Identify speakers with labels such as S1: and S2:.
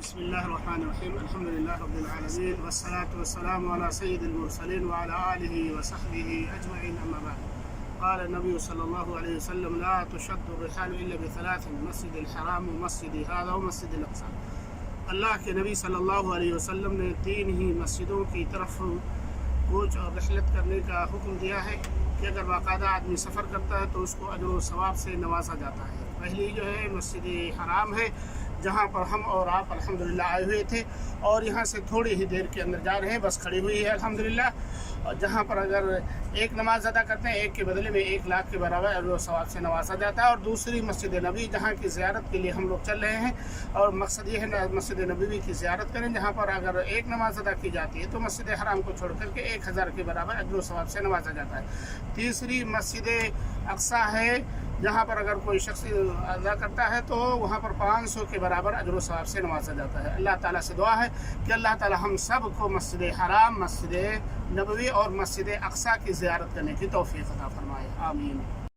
S1: بسم الله الرحمن الرحيم الحمد لله رب العالمين والصلاة والسلام على سيد المرسلين وعلى آله وصحبه أجمعين أما بعد. قال النبي صلى الله عليه وسلم لا تشد الرحال إلا بثلاث: مسجد الحرام ومسجد هذا ومسجد الأقصى. اللہ کے نبی صلی اللہ علیہ وسلم نے تین ہی مسجدوں کی طرف کوچ اور رحلت کرنے کا حکم دیا ہے کہ اگر باقاعدہ آدمی سفر کرتا ہے تو اس کو اجر و ثواب سے نوازا جاتا ہے. پہلی جو ہے مسجد حرام ہے، جہاں پر ہم اور آپ الحمدللہ آئے ہوئے تھے اور یہاں سے تھوڑی ہی دیر کے اندر جا رہے ہیں، بس کھڑی ہوئی ہے الحمدللہ. اور جہاں پر اگر ایک نماز ادا کرتے ہیں ایک کے بدلے میں 1,00,000 کے برابر اجر و ثواب سے نوازا جاتا ہے. اور دوسری مسجد نبی جہاں کی زیارت کے لیے ہم لوگ چل رہے ہیں، اور مقصد یہ ہے مسجد نبوی کی زیارت کریں، جہاں پر اگر ایک نماز ادا کی جاتی ہے تو مسجد حرام کو چھوڑ کر کے 1,000 کے برابر اجر و ثواب سے نوازا جاتا ہے. تیسری مسجد اقصی ہے، جہاں پر اگر کوئی شخص ادا کرتا ہے تو وہاں پر 500 کے برابر اجر و ثواب سے نوازا جاتا ہے. اللہ تعالیٰ سے دعا ہے کہ اللہ تعالیٰ ہم سب کو مسجد حرام، مسجد نبوی اور مسجد اقصی کی زیارت کرنے کی توفیق عطا فرمائے. آمین.